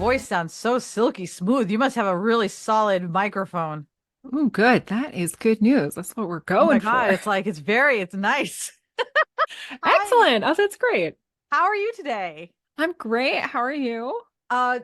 voice sounds so silky smooth. You must have a really solid microphone. Oh, good. That is good news. That's what we're Oh my going God, for. it's nice. Hi. Excellent. Oh, that's great. How are you today? I'm great. How are you? I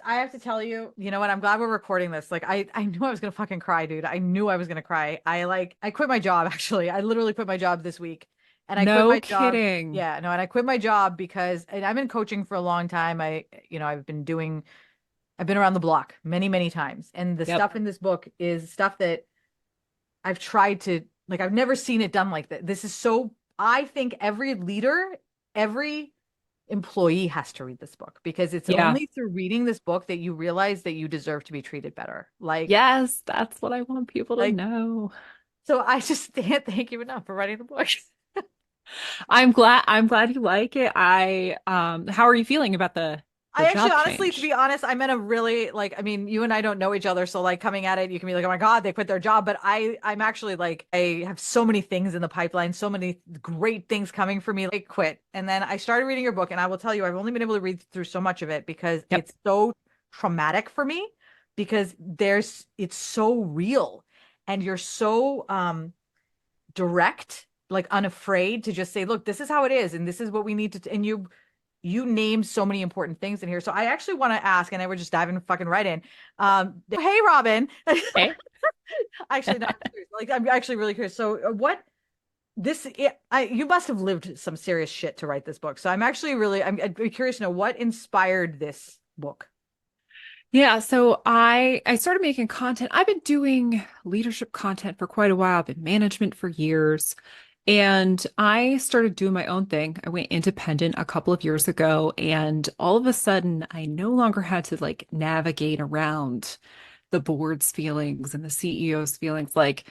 have to tell you, you know what? I'm glad we're recording this. Like, I knew I was gonna fucking cry, dude. I knew I was gonna cry. I quit my job actually. I literally quit my job this week. And I quit No my job. kidding. Yeah, no, and I quit my job because and I've been coaching for a long time. I've been around the block many, many times. And the Yep. stuff in this book is stuff that I've tried to like I've never seen it done like that. This is so I think every leader, every employee has to read this book because it's Yeah. only through reading this book that you realize that you deserve to be treated better. Yes, that's what I want people to Like know. so I just can't thank you enough for writing the book. I'm glad you like it. How are you feeling about the I actually, job honestly, to change? be honest, I'm in a really I mean, you and I don't know each other, so like coming at it, you can be like, oh my God, they quit their job. But I'm actually like, I have so many things in the pipeline, so many great things coming for me. Like, quit. And then I started reading your book, and I will tell you, I've only been able to read through so much of it because Yep. it's so traumatic for me because it's so real and you're so direct, like unafraid to just say, look, this is how it is, and this is what we need to, and you named so many important things in here. So I actually want to ask, and I would just diving fucking right in. Hey, Robyn. Okay. Actually, no, I'm actually really curious. So, what this? You must have lived some serious shit to write this book. So I'd be curious to know what inspired this book. Yeah, so I started making content. I've been doing leadership content for quite a while. I've been management for years. And I started doing my own thing. I went independent a couple of years ago, and all of a sudden, I no longer had to like navigate around the board's feelings and the CEO's feelings. Like,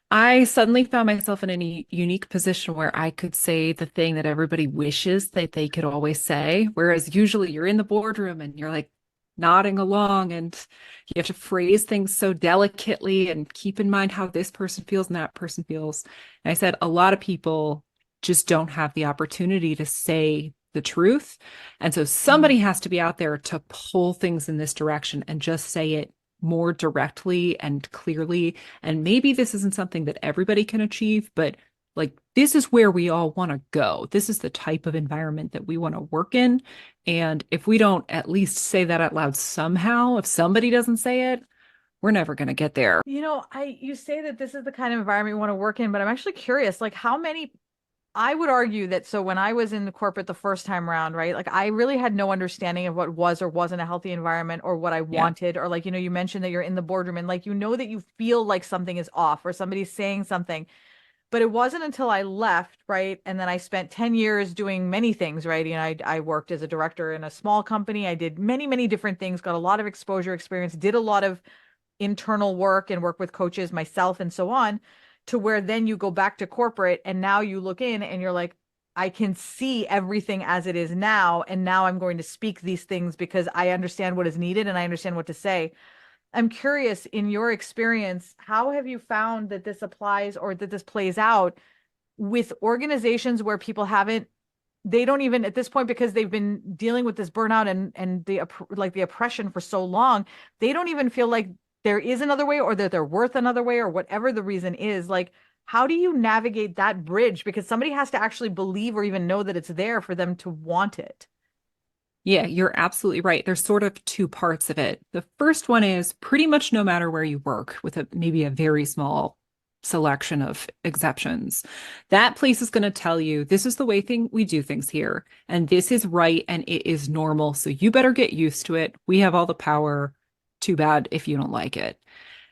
I suddenly found myself in a unique position where I could say the thing that everybody wishes that they could always say. Whereas usually you're in the boardroom and you're like nodding along and you have to phrase things so delicately and keep in mind how this person feels and that person feels. And I said a lot of people just don't have the opportunity to say the truth. And so Mhm. somebody has to be out there to pull things in this direction and just say it more directly and clearly. And maybe this isn't something that everybody can achieve, but like this is where we all want to go. This is the type of environment that we want to work in. And if we don't at least say that out loud somehow, if somebody doesn't say it, we're never going to get there. You say that this is the kind of environment you want to work in, but I'm actually curious, like how many I would argue that so when I was in the corporate the first time around, right? Like I really had no understanding of what was or wasn't a healthy environment or what I Yeah. wanted. Or like, you mentioned that you're in the boardroom and like that you feel like something is off or somebody's saying something. But it wasn't until I left, right? And then I spent 10 years doing many things, right? I worked as a director in a small company. I did many, many different things, got a lot of exposure experience, did a lot of internal work and work with coaches myself and so on, to where then you go back to corporate and now you look in and you're like, I can see everything as it is now. And now I'm going to speak these things because I understand what is needed and I understand what to say. I'm curious, in your experience, how have you found that this applies or that this plays out with organizations where people haven't they don't even at this point because they've been dealing with this burnout and the oppression for so long, they don't even feel like there is another way or that they're worth another way or whatever the reason is. Like, how do you navigate that bridge? Because somebody has to actually believe or even know that it's there for them to want it. Yeah, you're absolutely right. There's sort of two parts of it. The first one is pretty much no matter where you work, with maybe a very small selection of exceptions. That place is going to tell you this is the way we do things here, and this is right and it is normal. So you better get used to it. We have all the power. Too bad if you don't like it.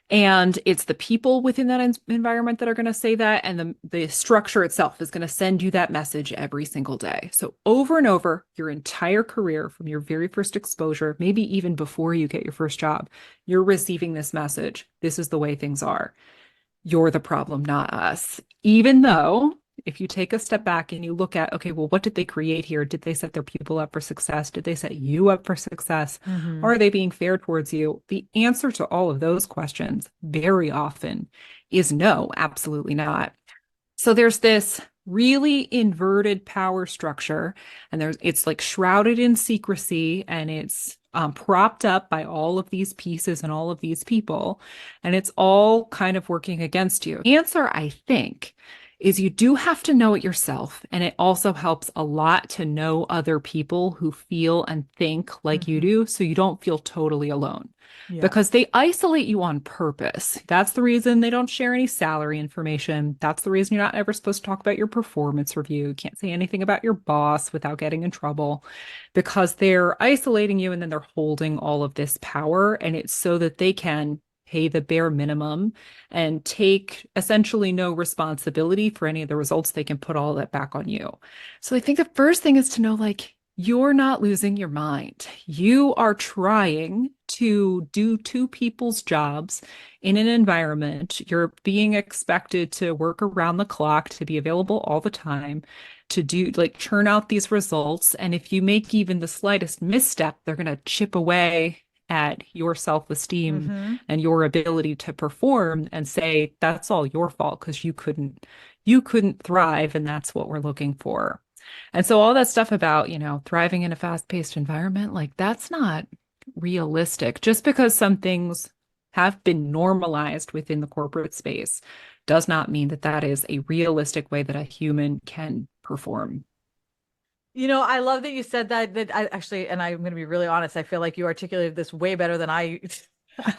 And it's the people within that environment that are going to say that. And the structure itself is going to send you that message every single day. So, over and over, your entire career, from your very first exposure, maybe even before you get your first job, you're receiving this message. This is the way things are. You're the problem, not us. Even though, if you take a step back and you look at, okay, well, what did they create here? Did they set their people up for success? Did they set you up for success? Mm-hmm. Or are they being fair towards you? The answer to all of those questions very often is no, absolutely not. So there's this really inverted power structure, and it's like shrouded in secrecy, and it's propped up by all of these pieces and all of these people, and it's all kind of working against you. The answer, I think, is you do have to know it yourself, and it also helps a lot to know other people who feel and think like you Hmm. do, so you don't feel totally alone. Yeah. Because they isolate you on purpose. That's the reason they don't share any salary information. That's the reason you're not ever supposed to talk about your performance review. You can't say anything about your boss without getting in trouble, because they're isolating you and then they're holding all of this power. And it's so that they can pay the bare minimum and take essentially no responsibility for any of the results. They can put all that back on you. So I think the first thing is to know, like, you're not losing your mind. You are trying to do two people's jobs in an environment. You're being expected to work around the clock, to be available all the time, to do like churn out these results. And if you make even the slightest misstep, they're going to chip away at your self-esteem Hmm. and your ability to perform and say that's all your fault because you couldn't thrive, and that's what we're looking for. And so all that stuff about, thriving in a fast-paced environment, like that's not realistic. Just because some things have been normalized within the corporate space does not mean that that is a realistic way that a human can perform. I love that you said that, that I actually, and I'm going to be really honest, I feel like you articulated this way better than I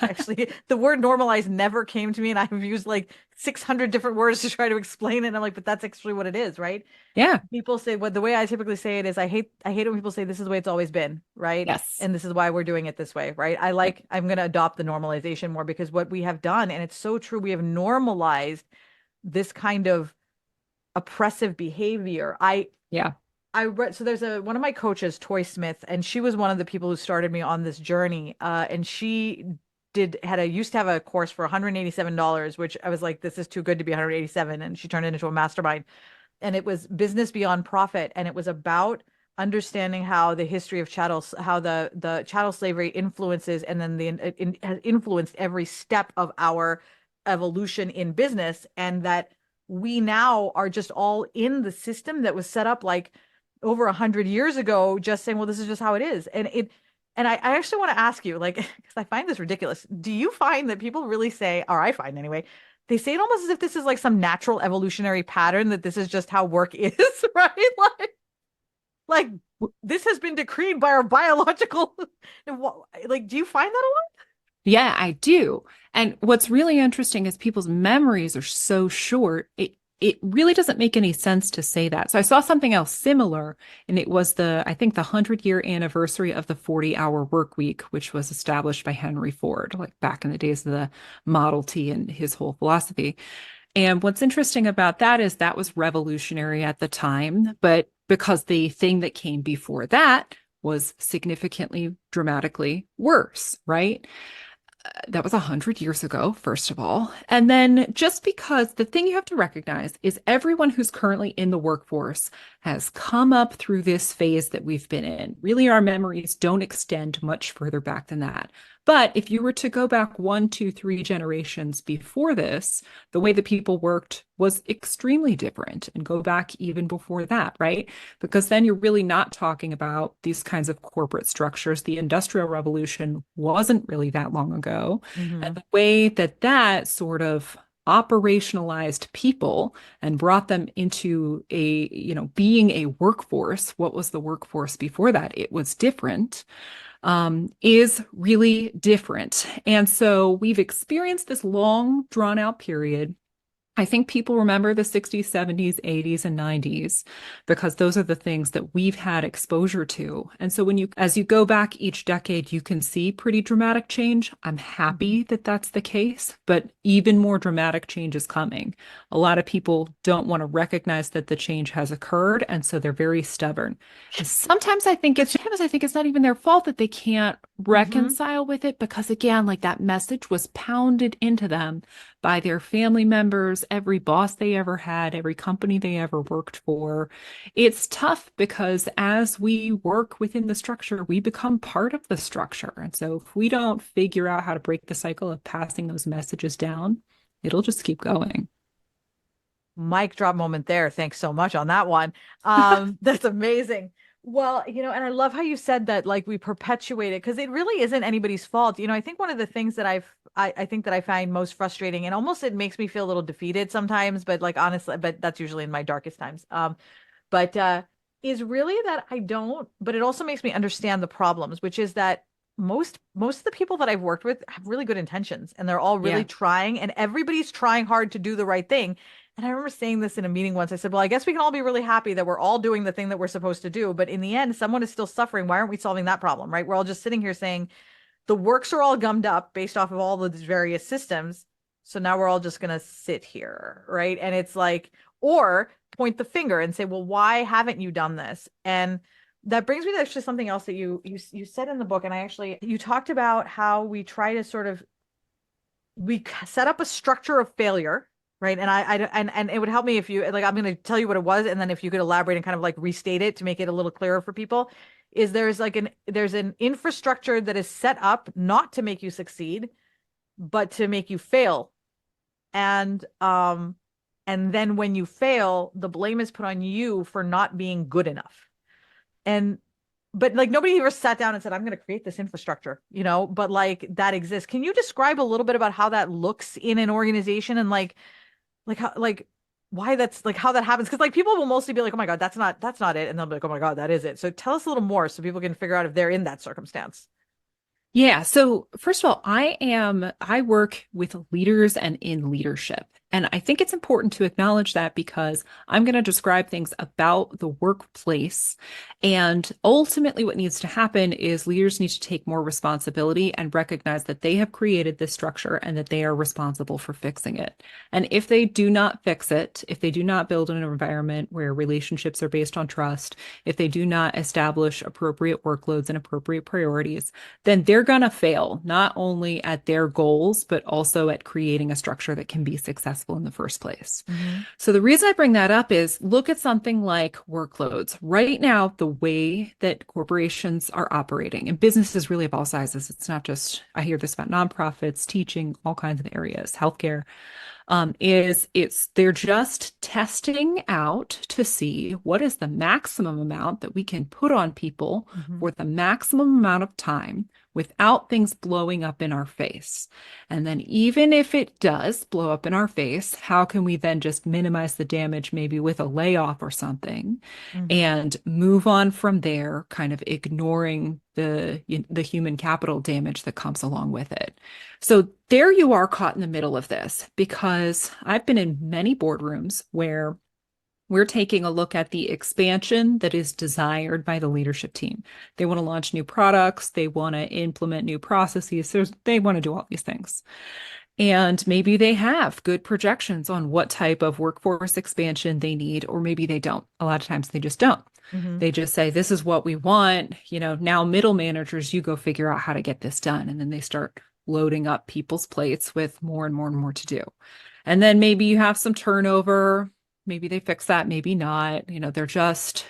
actually, the word normalize never came to me, and I've used like 600 different words to try to explain it. And I'm like, but that's actually what it is, right? Yeah. People say, what the way I typically say it is, I hate when people say this is the way it's always been, right? Yes. And this is why we're doing it this way, right? I'm going to adopt the normalization more, because what we have done, and it's so true, we have normalized this kind of oppressive behavior. Yeah. I read, so there's one of my coaches, Toy Smith, and she was one of the people who started me on this journey. And she used to have a course for $187, which I was like, this is too good to be 187. And she turned it into a mastermind. And it was Business Beyond Profit. And it was about understanding how the history of how the chattel slavery influences, and then has influenced every step of our evolution in business. And that we now are just all in the system that was set up like over 100 years ago, just saying, well, this is just how it is. And I actually want to ask you, like, because I find this ridiculous. Do you find that people really say, or I find anyway, they say it almost as if this is like some natural evolutionary pattern, that this is just how work is, right? Like this has been decreed by our biological, like, do you find that a lot? Yeah, I do. And what's really interesting is people's memories are so short. It really doesn't make any sense to say that. So I saw something else similar, and it was I think the 100-year anniversary of the 40-hour work week, which was established by Henry Ford, like back in the days of the Model T and his whole philosophy. And what's interesting about that is that was revolutionary at the time, but because the thing that came before that was significantly dramatically worse, right? That was 100 years ago, first of all. And then just because the thing you have to recognize is everyone who's currently in the workforce has come up through this phase that we've been in. Really, our memories don't extend much further back than that. But if you were to go back 1, 2, 3 generations before this, the way that people worked was extremely different, and go back even before that, right? Because then you're really not talking about these kinds of corporate structures. The Industrial Revolution wasn't really that long ago. And Mm-hmm. the way that that sort of operationalized people and brought them into being a workforce. What was the workforce before that? It was different, is really different. And so we've experienced this long, drawn out period. I think people remember the 60s, 70s, 80s, and 90s because those are the things that we've had exposure to. And so as you go back each decade, you can see pretty dramatic change. I'm Mm-hmm. happy that that's the case, but even more dramatic change is coming. A lot of people don't want to recognize that the change has occurred, and so they're very stubborn. And sometimes I think it's not even their fault that they can't Mm-hmm. reconcile with it because, again, like that message was pounded into them by their family members, every boss they ever had, every company they ever worked for. It's tough because as we work within the structure, we become part of the structure. And so if we don't figure out how to break the cycle of passing those messages down, it'll just keep going. Mic drop moment there. Thanks so much on that one. That's amazing. Well, and I love how you said that like we perpetuate it because it really isn't anybody's fault. I think one of the things that I think that I find most frustrating and almost it makes me feel a little defeated sometimes, but like honestly, but that's usually in my darkest times. But is really that I don't, but it also makes me understand the problems, which is that most of the people that I've worked with have really good intentions and they're all really Yeah. trying and everybody's trying hard to do the right thing. And I remember saying this in a meeting once. I said, well, I guess we can all be really happy that we're all doing the thing that we're supposed to do. But in the end, someone is still suffering. Why aren't we solving that problem? Right? We're all just sitting here saying the works are all gummed up based off of all the various systems. So now we're all just going to sit here. Right. And it's like, or point the finger and say, well, why haven't you done this? And that brings me to actually something else that you said in the book. And you talked about how we try to sort of we set up a structure of failure, right? And and it would help me if you like I'm going to tell you what it was and then if you could elaborate and kind of like restate it to make it a little clearer for people is there's an infrastructure that is set up not to make you succeed but to make you fail. And then when you fail, the blame is put on you for not being good enough. And but like nobody ever sat down and said, I'm going to create this infrastructure, but like that exists. Can you describe a little bit about how that looks in an organization and like how, like why that's like how that happens? Because like people will mostly be like, oh my God, that's not it. And they'll be like, oh my God, that is it. So tell us a little more so people can figure out if they're in that circumstance. Yeah. So first of all, I work with leaders and in leadership. And I think it's important to acknowledge that because I'm going to describe things about the workplace. And ultimately, what needs to happen is leaders need to take more responsibility and recognize that they have created this structure and that they are responsible for fixing it. And if they do not fix it, if they do not build an environment where relationships are based on trust, if they do not establish appropriate workloads and appropriate priorities, then they're going to fail not only at their goals, but also at creating a structure that can be successful in the first place. Mm-hmm. So the reason I bring that up is look at something like workloads. Right now, the way that corporations are operating and businesses really of all sizes, it's not just, I hear this about nonprofits, teaching, all kinds of areas, healthcare, is they're just testing out to see what is the maximum amount that we can put on people Mm-hmm. for the maximum amount of time without things blowing up in our face. And then even if it does blow up in our face, how can we then just minimize the damage maybe with a layoff or something Mm-hmm. and move on from there, kind of ignoring the human capital damage that comes along with it. So there you are caught in the middle of this because I've been in many boardrooms where we're taking a look at the expansion that is desired by the leadership team. They want to launch new products, they want to implement new processes, they want to do all these things. And maybe they have good projections on what type of workforce expansion they need, or maybe they don't. A lot of times they just don't. Mm-hmm. They just say, this is what we want. Now middle managers, you go figure out how to get this done. And then they start loading up people's plates with more and more and more to do. And then maybe you have some turnover. Maybe they fix that, maybe not. They're just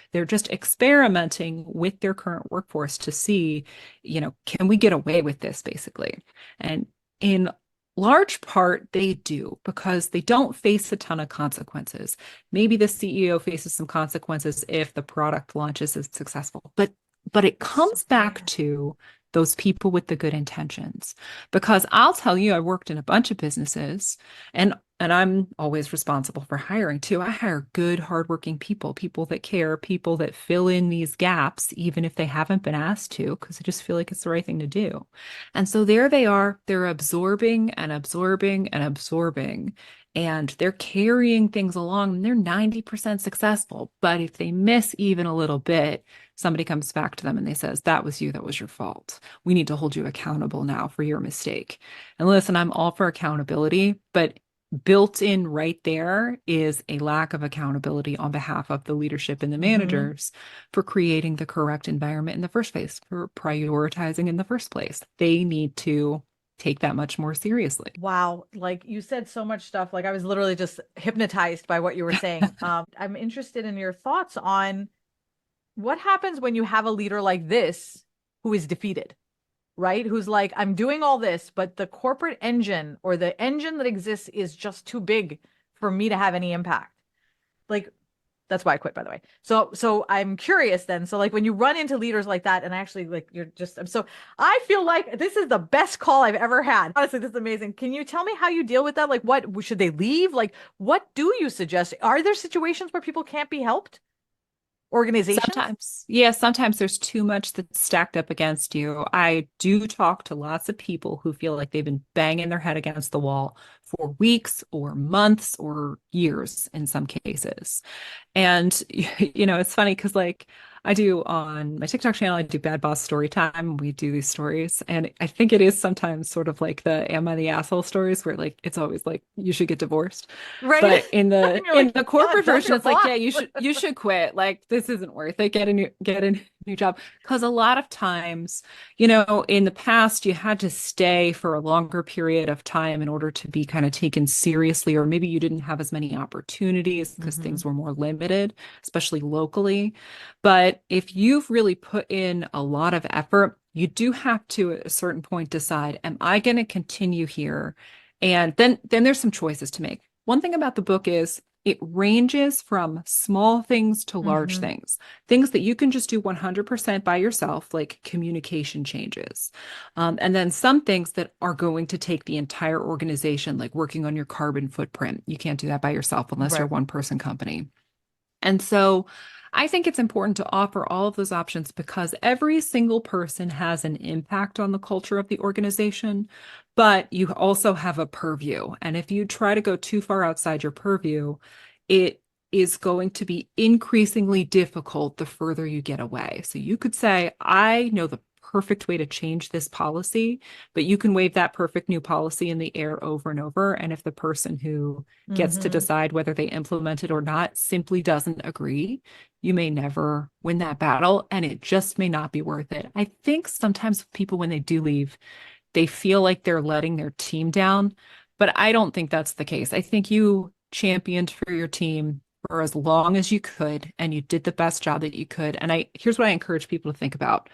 experimenting with their current workforce to see, can we get away with this basically? And in large part, they do because they don't face a ton of consequences. Maybe the CEO faces some consequences if the product launches is successful, but it comes back to those people with the good intentions. Because I'll tell you, I worked in a bunch of businesses and I'm always responsible for hiring too. I hire good, hardworking people, people that care, people that fill in these gaps, even if they haven't been asked to, because I just feel like it's the right thing to do. And so there they are, they're absorbing and absorbing and absorbing, and they're carrying things along and they're 90% successful. But if they miss even a little bit, somebody comes back to them and they says, that was you, that was your fault. We need to hold you accountable now for your mistake. And listen, I'm all for accountability, but built in right there is a lack of accountability on behalf of the leadership and the Mm-hmm. managers for creating the correct environment in the first place, for prioritizing in the first place. They need to take that much more seriously. Wow, like you said so much stuff. Like I was literally just hypnotized by what you were saying. I'm interested in your thoughts on what happens when you have a leader like this who is defeated, right? Who's like, I'm doing all this, but the corporate engine or the engine that exists is just too big for me to have any impact. Like, That's why I quit, by the way. So I'm curious then. So like when you run into leaders like that, and actually like you're just so I feel like this is the best call I've ever had. Honestly, this is amazing. Can you tell me how you deal with that? Like what should they leave? Like what do you suggest? Are there situations where people can't be helped? Organizations? Sometimes, yeah, sometimes there's too much that's stacked up against you. I do talk to lots of people who feel like they've been banging their head against the wall for weeks or months or years in some cases. And it's funny because like I do on my TikTok channel, I do Bad Boss Story Time. We do these stories. And I think it is sometimes sort of like the Am I the Asshole stories where like it's always like you should get divorced. Right? But in And the you're in like, the God, corporate tell version, your it's like, boss. yeah, you should quit. Like this isn't worth it. Get a new job. Because a lot of times, in the past, you had to stay for a longer period of time in order to be kind of taken seriously, or maybe you didn't have as many opportunities because Hmm. things were more limited, especially locally. But if you've really put in a lot of effort, you do have to at a certain point decide, am I going to continue here? And then there's some choices to make. One thing about the book is it ranges from small things to large Hmm. things that you can just do 100% by yourself, like communication changes. And then some things that are going to take the entire organization, like working on your carbon footprint. You can't do that by yourself unless you're a Right. one person company. And so I think it's important to offer all of those options because every single person has an impact on the culture of the organization, but you also have a purview. And if you try to go too far outside your purview, it is going to be increasingly difficult the further you get away. So you could say, I know the perfect way to change this policy, but you can wave that perfect new policy in the air over and over. And if the person who gets to Hmm. decide whether they implement it or not simply doesn't agree, you may never win that battle and it just may not be worth it. I think sometimes people, when they do leave, they feel like they're letting their team down, but I don't think that's the case. I think you championed for your team for as long as you could and you did the best job that you could. And here's what I encourage people to think about.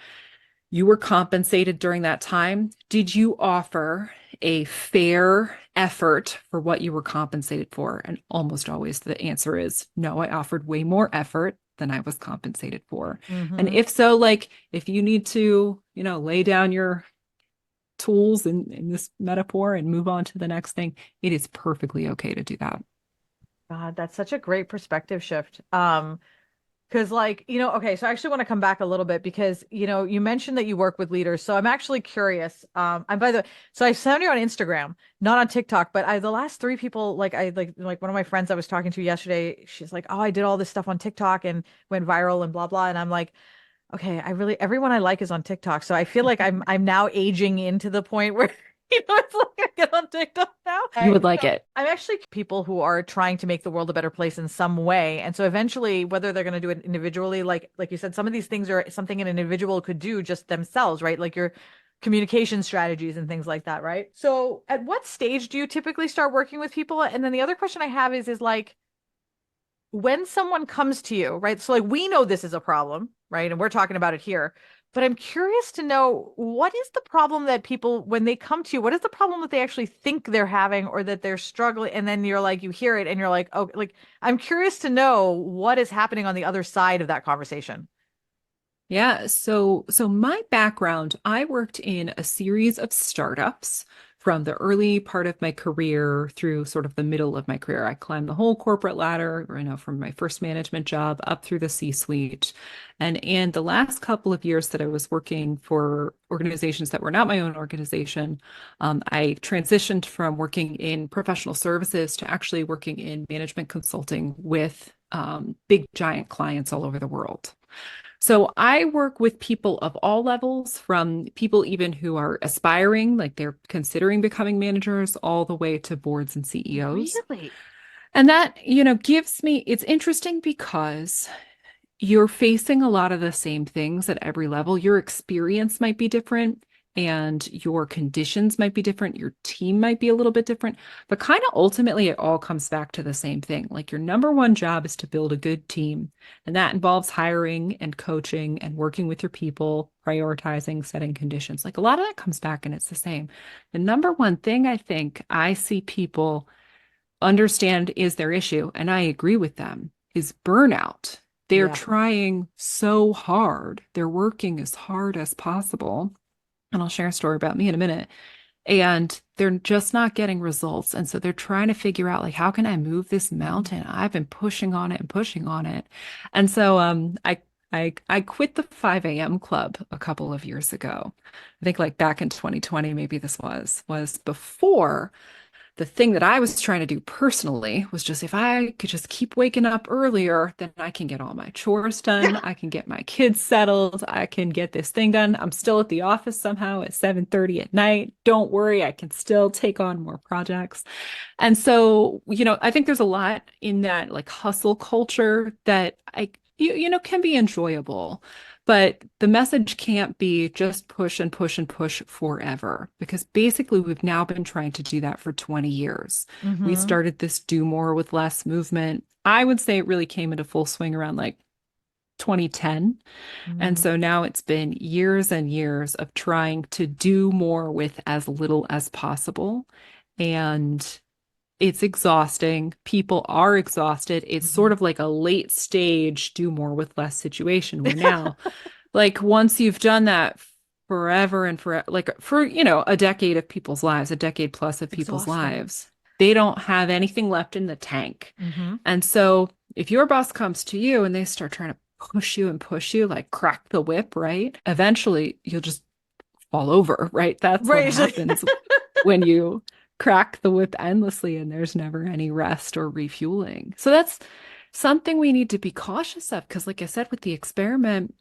You were compensated during that time. Did you offer a fair effort for what you were compensated for? And almost always the answer is no, I offered way more effort than I was compensated for. And Hmm. if so, like if you need to, lay down your tools in this metaphor and move on to the next thing, it is perfectly okay to do that. God, that's such a great perspective shift. Because like, okay, so I actually want to come back a little bit because, you mentioned that you work with leaders. So I'm actually curious. And by the way, so I found you on Instagram, not on TikTok, but the last three people, like like one of my friends I was talking to yesterday, she's like, oh, I did all this stuff on TikTok and went viral and blah, blah. And I'm like, okay, everyone I like is on TikTok. So I feel like I'm now aging into the point where it's like I get on TikTok now. You would like it. I'm actually people who are trying to make the world a better place in some way. And so eventually, whether they're going to do it individually, like you said, some of these things are something an individual could do just themselves, right? Like your communication strategies and things like that, right? So at what stage do you typically start working with people? And then the other question I have is like when someone comes to you, right? So like we know this is a problem, right? And we're talking about it here. But I'm curious to know what is the problem that people, when they come to you, what is the problem that they actually think they're having or that they're struggling? And then you're like, you hear it and you're like, oh, like, I'm curious to know what is happening on the other side of that conversation. Yeah, so my background, I worked in a series of startups from the early part of my career through sort of the middle of my career. I climbed the whole corporate ladder, from my first management job up through the C-suite. And in the last couple of years that I was working for organizations that were not my own organization, I transitioned from working in professional services to actually working in management consulting with big giant clients all over the world. So I work with people of all levels, from people even who are aspiring, like they're considering becoming managers, all the way to boards and CEOs. Really? And that, it's interesting because you're facing a lot of the same things at every level. Your experience might be different and your conditions might be different. Your team might be a little bit different, but kind of ultimately it all comes back to the same thing. Like your number one job is to build a good team. And that involves hiring and coaching and working with your people, prioritizing, setting conditions. Like a lot of that comes back and it's the same. The number one thing I think I see people understand is their issue, and I agree with them, is burnout. They're Yeah. trying so hard. They're working as hard as possible. And I'll share a story about me in a minute. And they're just not getting results. And so they're trying to figure out like, how can I move this mountain? I've been pushing on it and pushing on it. And so I quit the 5 a.m. club a couple of years ago. I think like back in 2020, maybe this was before the thing that I was trying to do personally was just if I could just keep waking up earlier, then I can get all my chores done. I can get my kids settled. I can get this thing done. I'm still at the office somehow at 7:30 at night. Don't worry, I can still take on more projects. And so, I think there's a lot in that like hustle culture that can be enjoyable. But the message can't be just push and push and push forever, because basically we've now been trying to do that for 20 years. We Mm-hmm. started this do more with less movement. I would say it really came into full swing around like 2010. And Mm-hmm. so now it's been years and years of trying to do more with as little as possible. And it's exhausting. People are exhausted. It's sort of like a late stage do more with less situation where now, like, once you've done that forever and forever, like for, a decade of people's lives, a decade plus of It's people's exhausting. lives, they don't have anything left in the tank. Mm-hmm. And so if your boss comes to you and they start trying to push you and push you, like crack the whip, right? Eventually you'll just fall over, right? That's what Right. It's like- happens when you crack the whip endlessly and there's never any rest or refueling. So that's something we need to be cautious of because, like I said, with the experiment,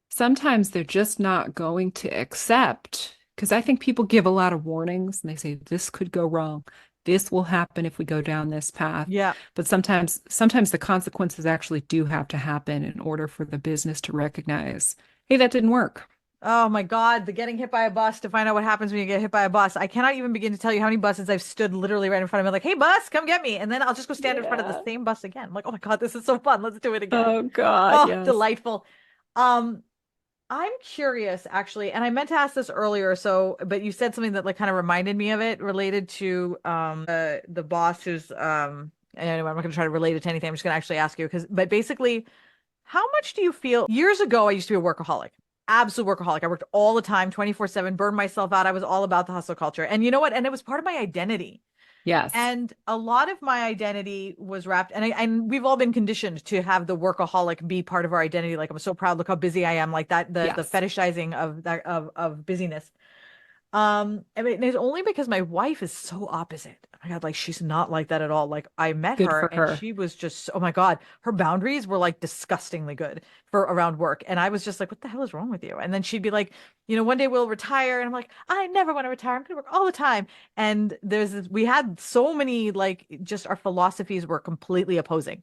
sometimes they're just not going to accept. Because I think people give a lot of warnings and they say, this could go wrong. This will happen if we go down this path. yeah. But sometimes the consequences actually do have to happen in order for the business to recognize, hey, that didn't work. Oh my God, the getting hit by a bus to find out what happens when you get hit by a bus. I cannot even begin to tell you how many buses I've stood literally right in front of me, like, hey, bus, come get me. And then I'll just go stand in front of the Yeah. same bus again. I'm like, oh my God, this is so fun. Let's do it again. Oh God, Oh, yes. delightful. Um, I'm curious actually, and I meant to ask this earlier, so but you said something that like kind of reminded me of it related to the boss who's anyway, I'm not gonna try to relate it to anything. I'm just gonna actually ask you because but basically how much do you feel? Years ago, I used to be a workaholic, absolute workaholic. I worked all the time, 24/7, burned myself out. I was all about the hustle culture. And you know what? And it was part of my identity. Yes. And a lot of my identity was wrapped, and we've all been conditioned to have the workaholic be part of our identity. Like I'm so proud, look how busy I am, like that, the Yes. fetishizing of that of busyness. I mean, it's only because my wife is so opposite. Oh my God, like she's not like that at all. Like I met Good her for and her. she was just, oh my God, her boundaries were like disgustingly good for around work. And I was just like, what the hell is wrong with you? And then she'd be like, one day we'll retire. And I'm like, I never want to retire. I'm gonna work all the time. And we had so many, like, just our philosophies were completely opposing.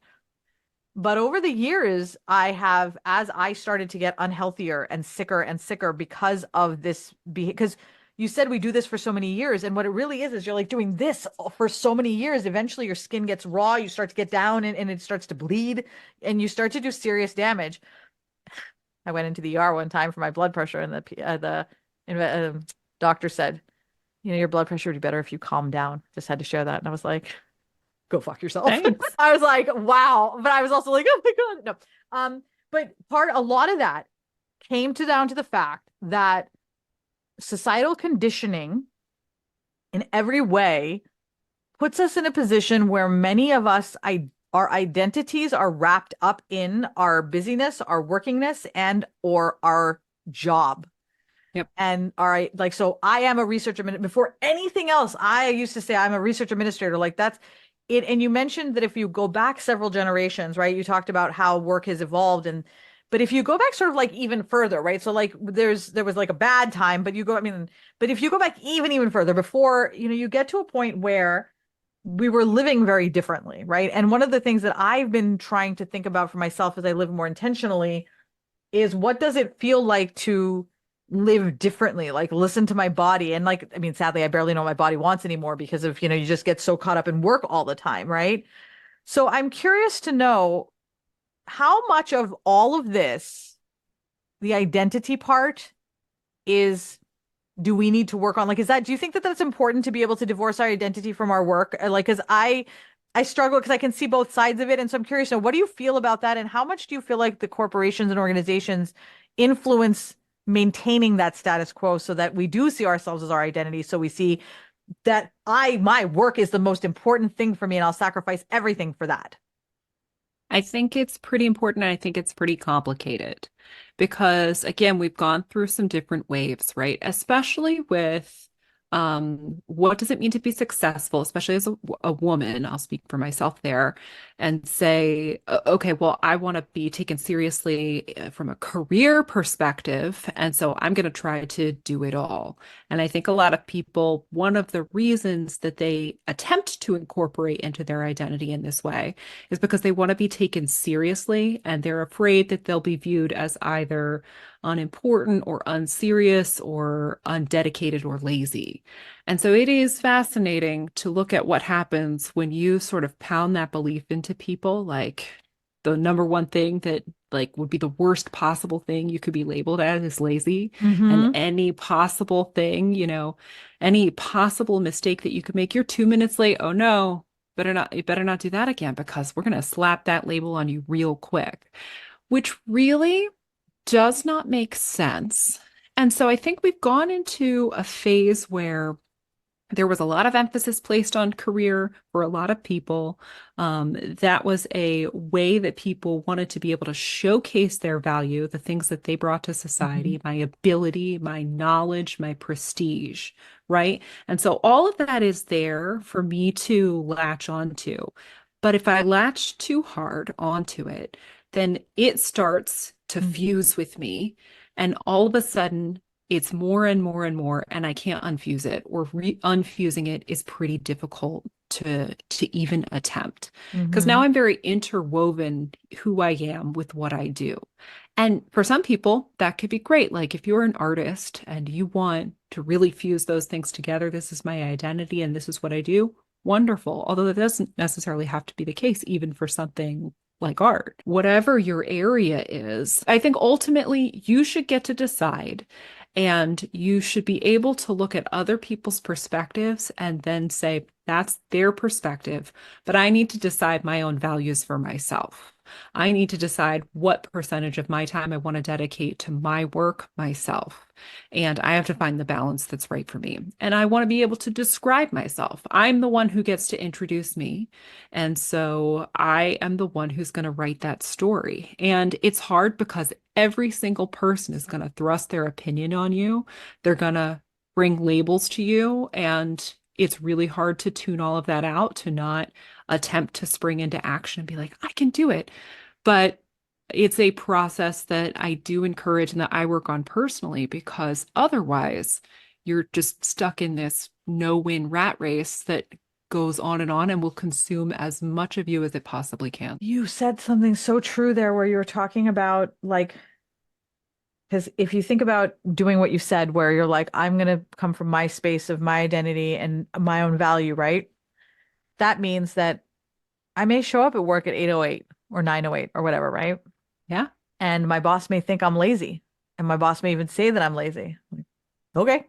But over the years, as I started to get unhealthier and sicker because of this, because you said we do this for so many years. And what it really is you're like doing this for so many years. Eventually, your skin gets raw, you start to get down and it starts to bleed, and you start to do serious damage. I went into the ER one time for my blood pressure, and the doctor said, your blood pressure would be better if you calm down. Just had to share that. And I was like, go fuck yourself. Thanks. I was like, wow. But I was also like, oh my God, no. But a lot of that came down to the fact that societal conditioning in every way puts us in a position where many of us, our identities are wrapped up in our busyness, our workingness, and or our job. Yep. And all right, like, so I am a research administrator. Before anything else, I used to say I'm a research administrator. Like that's it. And you mentioned that if you go back several generations, right? You talked about how work has evolved but if you go back sort of like even further, right? So like there was like a bad time, I mean, but if you go back even further before, you get to a point where we were living very differently, right? And one of the things that I've been trying to think about for myself as I live more intentionally is what does it feel like to live differently, like listen to my body. And like, I mean, sadly, I barely know what my body wants anymore because of, you just get so caught up in work all the time, right? So I'm curious to know how much of all of this, the identity part is, do we need to work on? Like, do you think that that's important to be able to divorce our identity from our work? Like, because I struggle because I can see both sides of it. And so I'm curious, what do you feel about that? And how much do you feel like the corporations and organizations influence maintaining that status quo so that we do see ourselves as our identity? So we see that my work is the most important thing for me and I'll sacrifice everything for that. I think it's pretty important. And I think it's pretty complicated because, again, we've gone through some different waves, right? Especially with what does it mean to be successful, especially as a woman? I'll speak for myself there and say, okay, well, I want to be taken seriously from a career perspective. And so I'm going to try to do it all. And I think a lot of people, one of the reasons that they attempt to incorporate into their identity in this way is because they want to be taken seriously and they're afraid that they'll be viewed as either unimportant or unserious or undedicated or lazy. And so it is fascinating to look at what happens when you sort of pound that belief into people, like the number one thing that like would be the worst possible thing you could be labeled as is lazy, and Mm-hmm. any possible thing, any possible mistake that you could make, you're 2 minutes late. Oh no, you better not do that again because we're going to slap that label on you real quick, which really does not make sense. And so I think we've gone into a phase where there was a lot of emphasis placed on career for a lot of people. That was a way that people wanted to be able to showcase their value, the things that they brought to Mm-hmm. society, my ability, my knowledge, my prestige, right? And so all of that is there for me to latch onto. But if I latch too hard onto it, then it starts to fuse with me. And all of a sudden, it's more and more and more, and I can't unfuse it, or unfusing it is pretty difficult to even attempt. Because now Mm-hmm. I'm very interwoven who I am with what I do. And for some people, that could be great. Like if you're an artist and you want to really fuse those things together, this is my identity and this is what I do. Wonderful. Although that doesn't necessarily have to be the case, even for something like art. Whatever your area is, I think ultimately you should get to decide and you should be able to look at other people's perspectives and then say, that's their perspective, but I need to decide my own values for myself. I need to decide what percentage of my time I want to dedicate to my work myself. And I have to find the balance that's right for me. And I want to be able to describe myself. I'm the one who gets to introduce me. And so I am the one who's going to write that story. And it's hard because every single person is going to thrust their opinion on you. They're going to bring labels to you. And it's really hard to tune all of that out, to not attempt to spring into action and be like, I can do it. But it's a process that I do encourage and that I work on personally because otherwise you're just stuck in this no-win rat race that goes on and will consume as much of you as it possibly can. You said something so true there where you were talking about like, because if you think about doing what you said, where you're like, I'm going to come from my space of my identity and my own value, right? That means that I may show up at work at 8:08 or 9:08 or whatever, right? Yeah. And my boss may think I'm lazy. And my boss may even say that I'm lazy. Like, okay,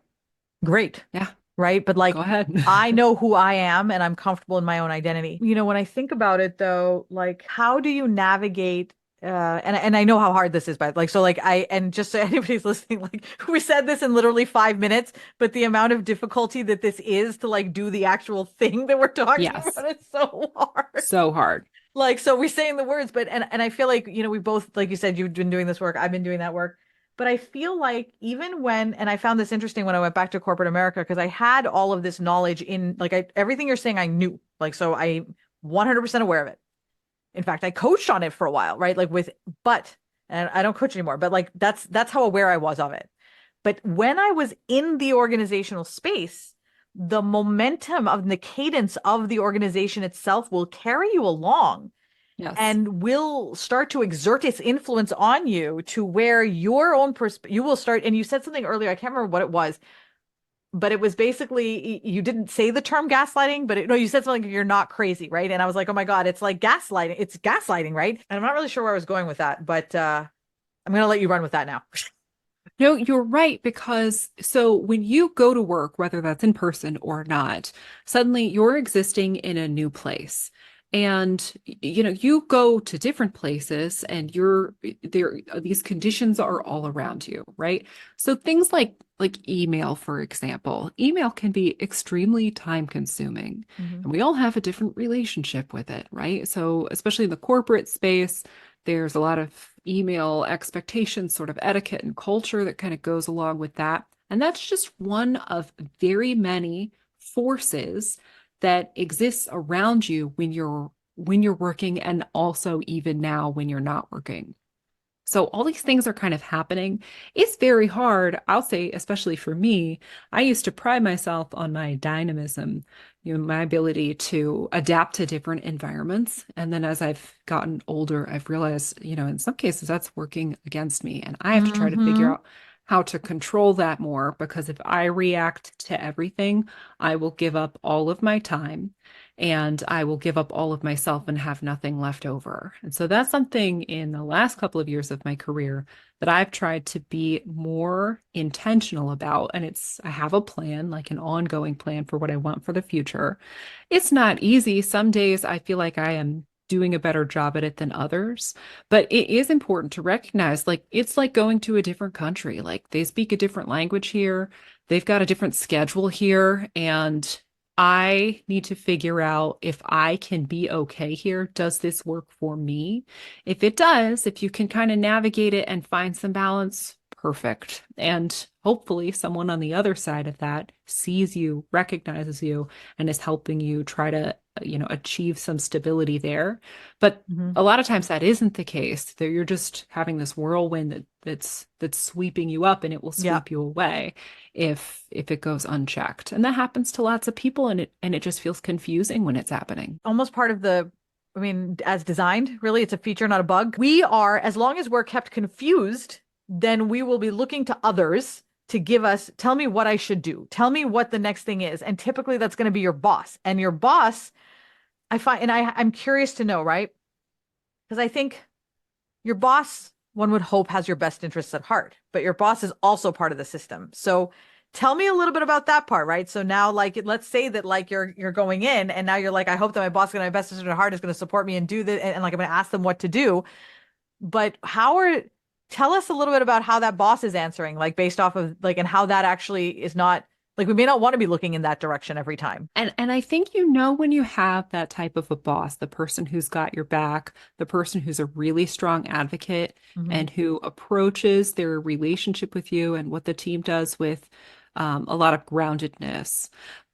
great. Yeah. Right. But Go like, ahead. I know who I am and I'm comfortable in my own identity. When I think about it though, like, how do you navigate? And I know how hard this is, but like, so like, and just so anybody's listening, like, we said this in literally 5 minutes, but the amount of difficulty that this is to like do the actual thing that we're talking Yes. about is so hard. So hard. Like, so we're saying the words, but and I feel like, we both, like you said, you've been doing this work, I've been doing that work. But I feel like even when, and I found this interesting when I went back to corporate America, because I had all of this knowledge in like everything you're saying I knew. Like, so I 100% aware of it. In fact, I coached on it for a while, right? Like but, and I don't coach anymore, but like that's how aware I was of it. But when I was in the organizational space, the momentum of the cadence of the organization itself will carry you along Yes. and will start to exert its influence on you to where your own you will start. And you said something earlier, I can't remember what it was, but it was basically, you didn't say the term gaslighting, but no, you said something like, you're not crazy, right? And I was like, oh my God, it's like gaslighting. It's gaslighting, right? And I'm not really sure where I was going with that, but I'm going to let you run with that now. No, you're right, because so when you go to work, whether that's in person or not, suddenly you're existing in a new place. And you go to different places and you're there, these conditions are all around you, right? So things like email, for example, email can be extremely time consuming, Hmm. and we all have a different relationship with it, right? So especially in the corporate space, there's a lot of email expectations, sort of etiquette and culture that kind of goes along with that. And that's just one of very many forces that exists around you when you're working, and also even now when you're not working. So all these things are kind of happening. It's very hard, I'll say, especially for me. I used to pride myself on my dynamism, my ability to adapt to different environments. And then as I've gotten older, I've realized, in some cases that's working against me. And I have to try to figure Hmm. out how to control that more, because if I react to everything, I will give up all of my time and I will give up all of myself and have nothing left over. And so that's something in the last couple of years of my career that I've tried to be more intentional about. And I have a plan, like an ongoing plan for what I want for the future. It's not easy. Some days I feel like I am doing a better job at it than others, but it is important to recognize, like, it's like going to a different country. Like, they speak a different language here. They've got a different schedule here, and I need to figure out if I can be okay here. Does this work for me? If it does, if you can kind of navigate it and find some balance, perfect. And hopefully, someone on the other side of that sees you, recognizes you, and is helping you try to, achieve some stability there. But Hmm. a lot of times that isn't the case. That you're just having this whirlwind that's sweeping you up, and it will Yeah. sweep you away if it goes unchecked. And that happens to lots of people, and it just feels confusing when it's happening. Almost part of I mean, as designed, really, it's a feature, not a bug. We are, as long as we're kept confused, then we will be looking to others to give us, tell me what I should do. Tell me what the next thing is. And typically that's going to be your boss. And your boss, I find, and I'm curious to know, right? Because I think your boss, one would hope, has your best interests at heart, but your boss is also part of the system. So tell me a little bit about that part, right? So now, like, let's say that like you're going in, and now you're like, I hope that my boss is going to have my best interest at heart, is going to support me and do this, and like I'm going to ask them what to do. But tell us a little bit about how that boss is answering, like based off of like, and how that actually is not like we may not want to be looking in that direction every time. And I think when you have that type of a boss, the person who's got your back, the person who's a really strong advocate Hmm. and who approaches their relationship with you and what the team does with a lot of groundedness.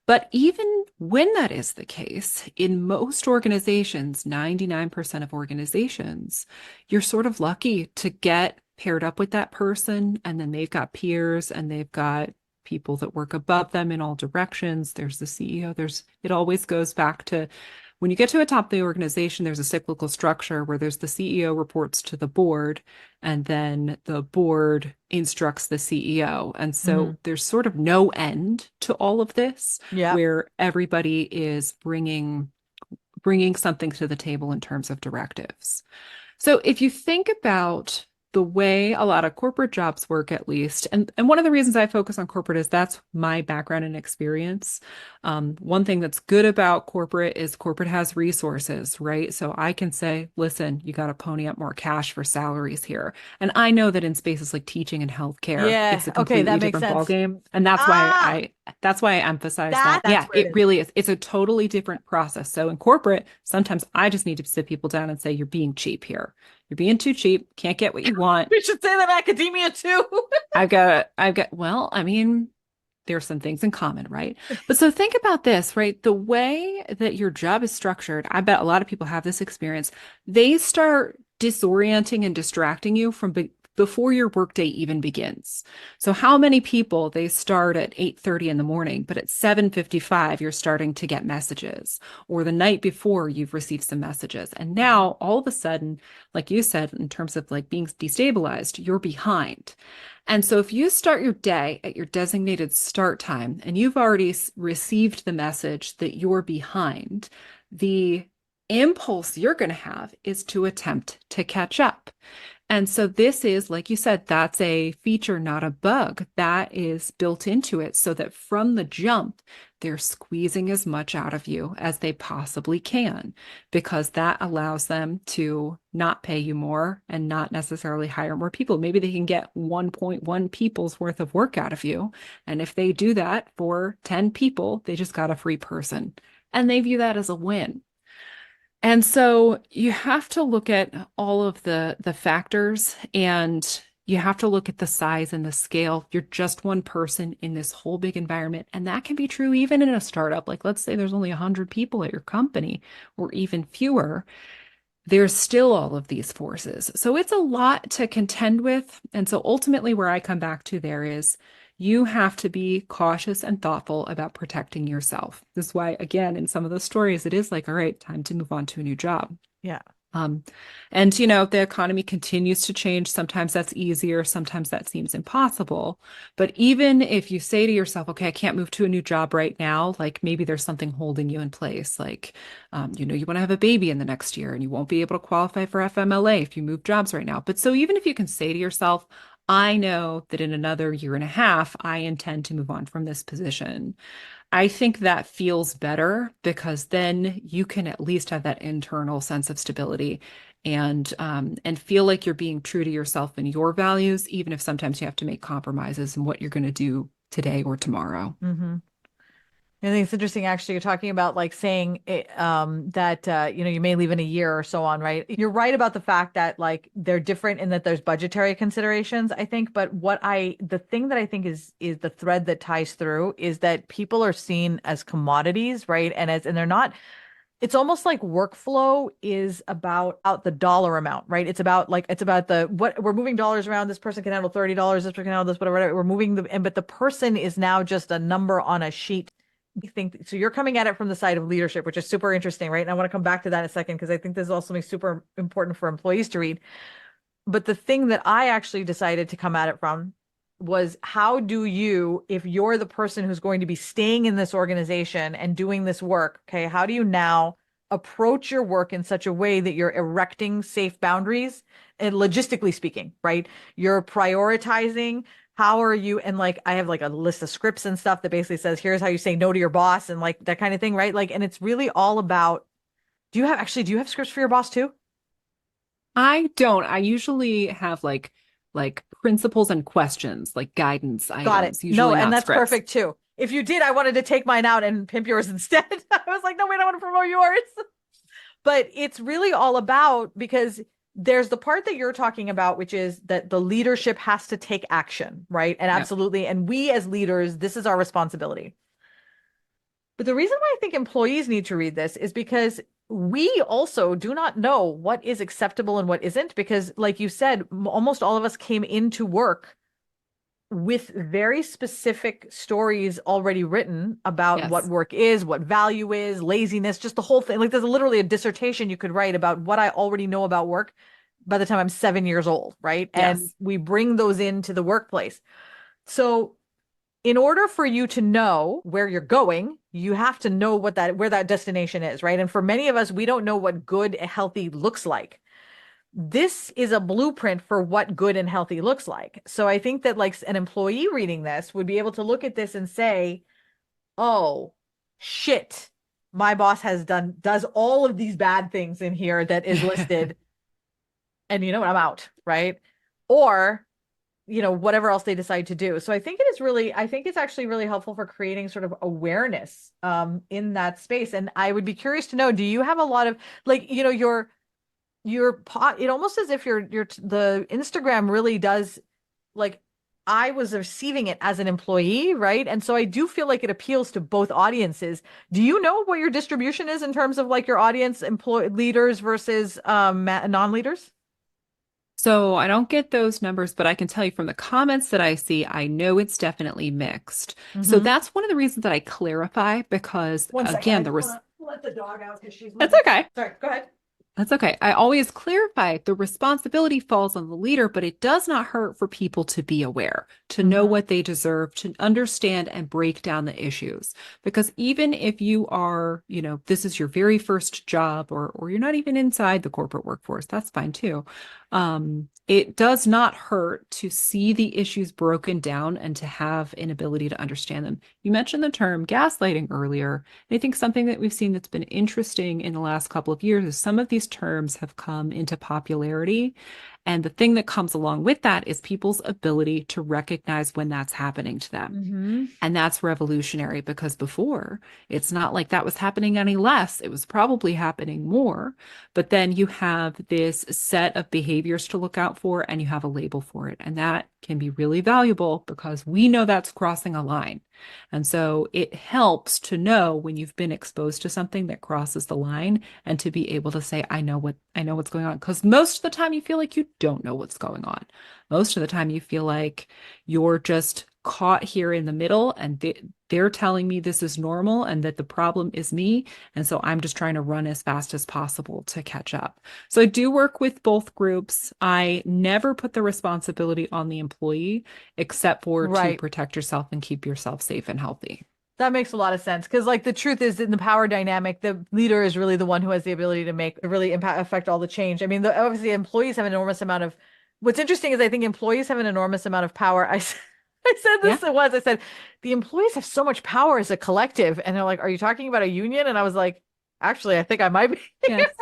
But even when that is the case, in most organizations, 99% of organizations, you're sort of lucky to get paired up with that person, and then they've got peers and they've got people that work above them in all directions. There's the CEO. It always goes back to when you get to a top of the organization, there's a cyclical structure where there's the CEO reports to the board, and then the board instructs the CEO. And Hmm. so there's sort of no end to all of this, Yeah. where everybody is bringing something to the table in terms of directives. So if you think about the way a lot of corporate jobs work, at least, and one of the reasons I focus on corporate is that's my background and experience. One thing that's good about corporate is corporate has resources, right? So I can say, listen, you got to pony up more cash for salaries here. And I know that in spaces like teaching and healthcare, it's Yeah. a Okay, completely that makes different sense. ballgame. And that's why Ah, I emphasize that. that's Yeah, where it it is. really is. It's a totally different process. So in corporate, sometimes I just need to sit people down and say, you're being cheap here. You're being too cheap. Can't get what you want. We should say that in academia too. Well, I mean, there's some things in common, right? But so think about this, right? The way that your job is structured, I bet a lot of people have this experience. They start disorienting and distracting you from before your workday even begins. So how many people they start at 8:30 in the morning, but at 7:55 you're starting to get messages, or the night before you've received some messages. And now all of a sudden, like you said, in terms of like being destabilized, you're behind. And so if you start your day at your designated start time and you've already received the message that you're behind, the impulse you're going to have is to attempt to catch up. And so this is, like you said, that's a feature, not a bug. That is built into it so that from the jump, they're squeezing as much out of you as they possibly can, because that allows them to not pay you more and not necessarily hire more people. Maybe they can get 1.1 people's worth of work out of you. And if they do that for 10 people, they just got a free person. And they view that as a win. And so you have to look at all of the factors, and you have to look at the size and the scale. You're just one person in this whole big environment. And that can be true even in a startup. Like, let's say there's only 100 people at your company or even fewer. There's still all of these forces. So it's a lot to contend with. And so ultimately, where I come back to there is you have to be cautious and thoughtful about protecting yourself. This is why, again, in some of those stories, it is like, all right, time to move on to a new job. Yeah. Um, and the economy continues to change. Sometimes that's easier, sometimes that seems impossible. But even if you say to yourself, okay, I can't move to a new job right now, like maybe there's something holding you in place. Like, you want to have a baby in the next year and you won't be able to qualify for FMLA if you move jobs right now. But so even if you can say to yourself, I know that in another year and a half, I intend to move on from this position. I think that feels better because then you can at least have that internal sense of stability and feel like you're being true to yourself and your values, even if sometimes you have to make compromises in what you're going to do today or tomorrow. Mm-hmm. I think it's interesting, actually, you're talking about like saying it, that you may leave in a year or so on, right? You're right about the fact that like they're different in that there's budgetary considerations, I think. But the thing that I think is the thread that ties through is that people are seen as commodities, right? And they're not. It's almost like workflow is about out the dollar amount, right? It's about the what we're moving dollars around. This person can handle $30. This person can handle this, whatever. We're moving but the person is now just a number on a sheet. I think so. You're coming at it from the side of leadership, which is super interesting, right? And I want to come back to that in a second because I think this is also something super important for employees to read. But the thing that I actually decided to come at it from was how do you, if you're the person who's going to be staying in this organization and doing this work, okay, how do you now approach your work in such a way that you're erecting safe boundaries and logistically speaking, right? You're prioritizing. How are you? And like, I have like a list of scripts and stuff that basically says, here's how you say no to your boss and like that kind of thing, right? Like, and it's really all about, do you have scripts for your boss too? I don't. I usually have like principles and questions, like guidance Got it. items, No, usually and not that's scripts. perfect too. If you did, I wanted to take mine out and pimp yours instead. I was like, no, wait, I want to promote yours. But it's really all about because there's the part that you're talking about, which is that the leadership has to take action, right? And Yeah. absolutely. And we as leaders, this is our responsibility. But the reason why I think employees need to read this is because we also do not know what is acceptable and what isn't, because, like you said, almost all of us came into work with very specific stories already written about what Yes. work is, what value is, laziness, just the whole thing. Like there's literally a dissertation you could write about what I already know about work by the time I'm 7 years old, right? And Yes. we bring those into the workplace. So in order for you to know where you're going, you have to know where that destination is, right? And for many of us, we don't know what good, healthy looks like. This is a blueprint for what good and healthy looks like. So I think that like an employee reading this would be able to look at this and say, "Oh, shit. My boss does all of these bad things in here that is listed, and you know what? I'm out, right?" Or whatever else they decide to do. So I think it's actually really helpful for creating sort of awareness in that space. And I would be curious to know, do you have a lot of like, your pot, it almost as if the Instagram really does like I was receiving it as an employee, right? And so I do feel like it appeals to both audiences. Do you know what your distribution is in terms of like your audience employee leaders versus non-leaders? So I don't get those numbers, but I can tell you from the comments that I see, I know it's definitely mixed. So Mm-hmm. that's one of the reasons that I clarify because One second. again, I just want to let the dog out because she's that's moving. okay. Sorry, go ahead. That's okay. I always clarify the responsibility falls on the leader, but it does not hurt for people to be aware. to know Mm-hmm. what they deserve, to understand and break down the issues. Because even if you are, this is your very first job, or you're not even inside the corporate workforce, that's fine too. It does not hurt to see the issues broken down and to have an ability to understand them. You mentioned the term gaslighting earlier. I think something that we've seen that's been interesting in the last couple of years is some of these terms have come into popularity. And the thing that comes along with that is people's ability to recognize when that's happening to them. Mm-hmm. And that's revolutionary because before it's not like that was happening any less. It was probably happening more. But then you have this set of behaviors to look out for and you have a label for it. And that can be really valuable because we know that's crossing a line. And so it helps to know when you've been exposed to something that crosses the line and to be able to say, I know what's going on. Because most of the time you feel like you don't know what's going on. Most of the time you feel like you're just caught here in the middle and they're telling me this is normal and that the problem is me. And so I'm just trying to run as fast as possible to catch up. So I do work with both groups. I never put the responsibility on the employee except for to Right. protect yourself and keep yourself safe and healthy. That makes a lot of sense because, like, the truth is, in the power dynamic, the leader is really the one who has the ability to make really affect all the change. I mean, obviously, employees have an enormous amount of. What's interesting is I think employees have an enormous amount of power. I said Yeah. this once. I said the employees have so much power as a collective, and they're like, "Are you talking about a union?" And I was like, "Actually, I think I might be." Yes.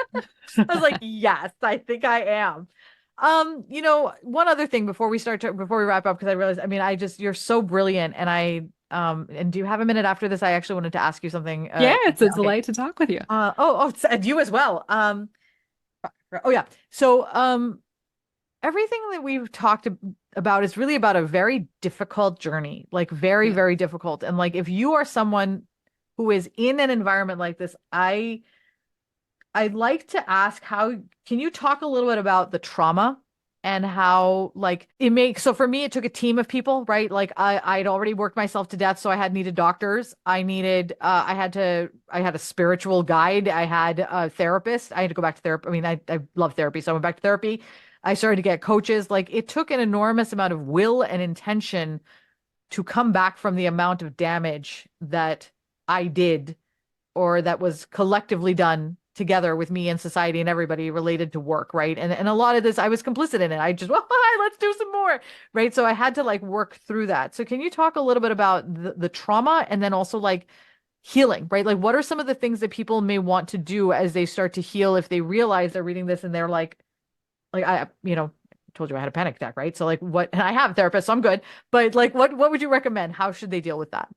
I was like, "Yes, I think I am." One other thing before we wrap up, because I realized, I mean, you're so brilliant, and do you have a minute after this? I actually wanted to ask you something. Yeah, it's a Okay. delight to talk with you. And you as well. Oh yeah. So, everything that we've talked about is really about a very difficult journey, like very, Yeah. very difficult. And like, if you are someone who is in an environment like this, I'd like to ask can you talk a little bit about the trauma and how like it makes so for me it took a team of people, right? Like I'd already worked myself to death, so I had needed doctors. I had a spiritual guide, I had a therapist. I had to go back to therapy. I mean, I love therapy, so I went back to therapy. I started to get coaches. Like it took an enormous amount of will and intention to come back from the amount of damage that I did or that was collectively done together with me and society and everybody related to work, right? And a lot of this I was complicit in it. I just, well, hi, let's do some more, right? So I had to like work through that. So can you talk a little bit about the trauma and then also like healing, right? Like what are some of the things that people may want to do as they start to heal if they realize they're reading this and they're like told you I had a panic attack, right? So like what, and I have a therapist, so I'm good, but like what would you recommend? How should they deal with that?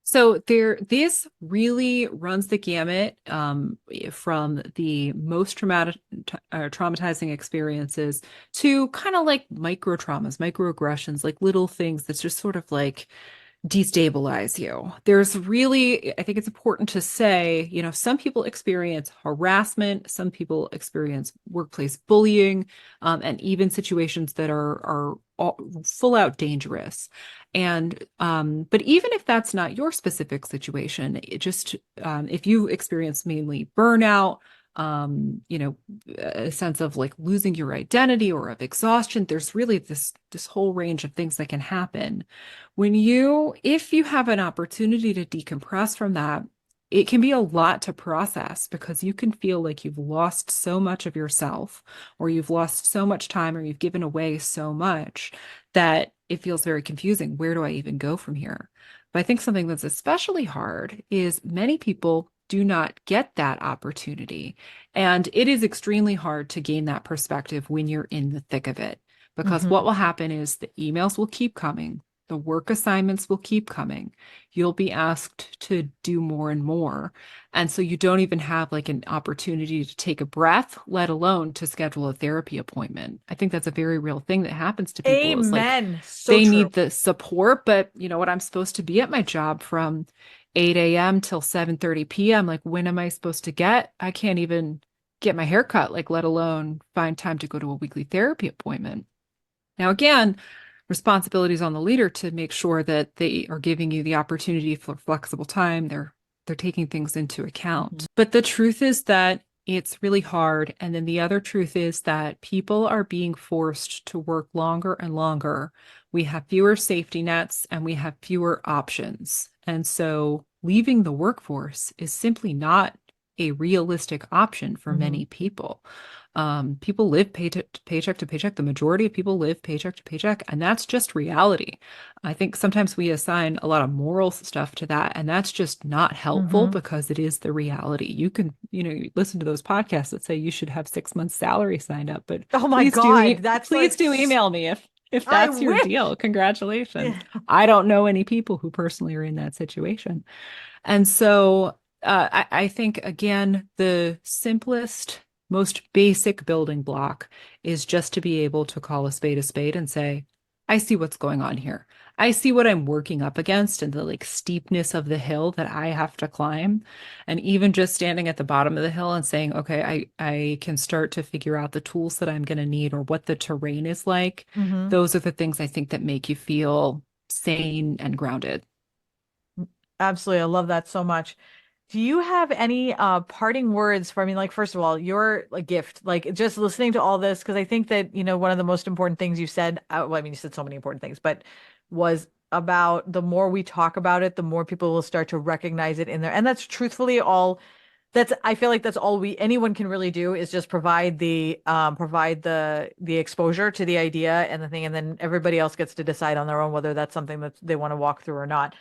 So this really runs the gamut from the most traumatizing experiences to kind of like micro traumas, microaggressions, like little things that's just sort of like destabilize you. There's really, I think it's important to say, some people experience harassment, some people experience workplace bullying, and even situations that are full out dangerous. And but even if that's not your specific situation, it just if you experience mainly burnout, a sense of like losing your identity or of exhaustion, there's really this whole range of things that can happen if you have an opportunity to decompress from that. It can be a lot to process because you can feel like you've lost so much of yourself, or you've lost so much time, or you've given away so much that it feels very confusing. Where do I even go from here? But I think something that's especially hard is many people do not get that opportunity. And it is extremely hard to gain that perspective when you're in the thick of it, because what Mm-hmm. will happen is the emails will keep coming. The work assignments will keep coming. You'll be asked to do more and more. And so you don't even have like an opportunity to take a breath, let alone to schedule a therapy appointment. I think that's a very real thing that happens to people is like Amen. So they true. need the support, but you know what? I'm supposed to be at my job from 8 a.m. till 7:30 p.m. Like, when am I supposed to I can't even get my hair cut, like, let alone find time to go to a weekly therapy appointment. Now, again, responsibilities on the leader to make sure that they are giving you the opportunity for flexible time. They're taking things into Mhm. account. But the truth is that It's really hard. And then the other truth is that people are being forced to work longer and longer. We have fewer safety nets and we have fewer options. And so leaving the workforce is simply not a realistic option for Hmm. many people. People live paycheck to paycheck to paycheck. The majority of people live paycheck to paycheck, and that's just reality. I think sometimes we assign a lot of moral stuff to that, and that's just not helpful Hmm. because it is the reality. You can, you listen to those podcasts that say you should have 6 months salary signed up, but Oh my God, that's please like, do email me if I that's your wish. deal. Congratulations. Yeah. I don't know any people who personally are in that situation. And so I think, again, the simplest, most basic building block is just to be able to call a spade and say, I see what's going on here. I see what I'm working up against and the like steepness of the hill that I have to climb. And even just standing at the bottom of the hill and saying, okay, I can start to figure out the tools that I'm going to need or what the terrain is like. Hmm. Those are the things I think that make you feel sane and grounded. Absolutely. I love that so much. Do you have any parting words for, I mean, like, first of all, you're a gift, like just listening to all this, because I think that, one of the most important things you said, well, I mean, you said so many important things, but was about the more we talk about it, the more people will start to recognize it in there. And that's truthfully all I feel like that's all anyone can really do is just provide the exposure to the idea and the thing, and then everybody else gets to decide on their own whether that's something that they want to walk through or not.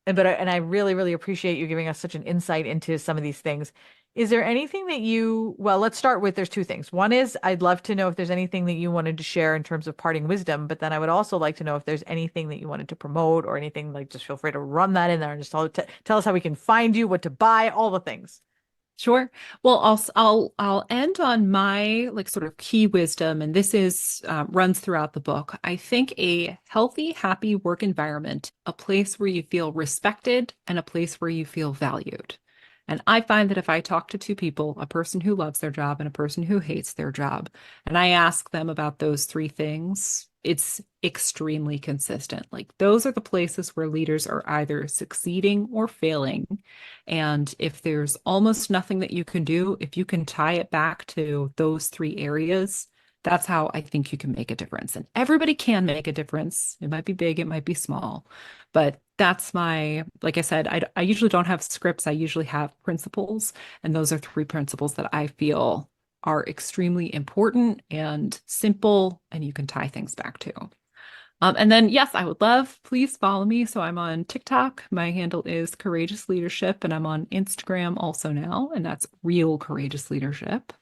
And I really, really appreciate you giving us such an insight into some of these things. Is there anything that well, let's start with, there's two things. One is I'd love to know if there's anything that you wanted to share in terms of parting wisdom, but then I would also like to know if there's anything that you wanted to promote or anything, like just feel free to run that in there and just tell us how we can find you, what to buy, all the things. Sure. Well, I'll end on my like sort of key wisdom, and this is runs throughout the book. I think a healthy, happy work environment, a place where you feel respected and a place where you feel valued. And I find that if I talk to two people, a person who loves their job and a person who hates their job, and I ask them about those three things, it's extremely consistent. Like those are the places where leaders are either succeeding or failing. And if there's almost nothing that you can do, if you can tie it back to those three areas, that's how I think you can make a difference. And everybody can make a difference. It might be big, it might be small, but that's like I said, I usually don't have scripts. I usually have principles. And those are three principles that I feel are extremely important and simple, and you can tie things back to. And then, yes, I would love, please follow me. So I'm on TikTok. My handle is Courageous Leadership, and I'm on Instagram also now, and that's Real Courageous Leadership.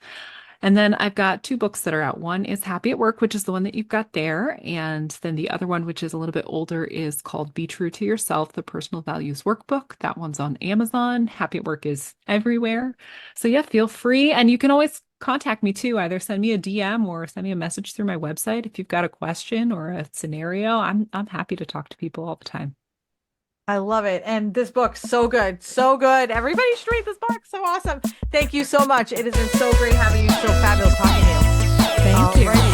And then I've got two books that are out. One is Happy at Work, which is the one that you've got there. And then the other one, which is a little bit older, is called Be True to Yourself, the Personal Values Workbook. That one's on Amazon. Happy at Work is everywhere. So yeah, feel free. And you can always contact me too. Either send me a DM or send me a message through my website if you've got a question or a scenario. I'm happy to talk to people all the time. I love it. And this book, so good. So good. Everybody should read this book. So awesome. Thank you so much. It has been so great having you. So fabulous talking to you. Thank All you. right.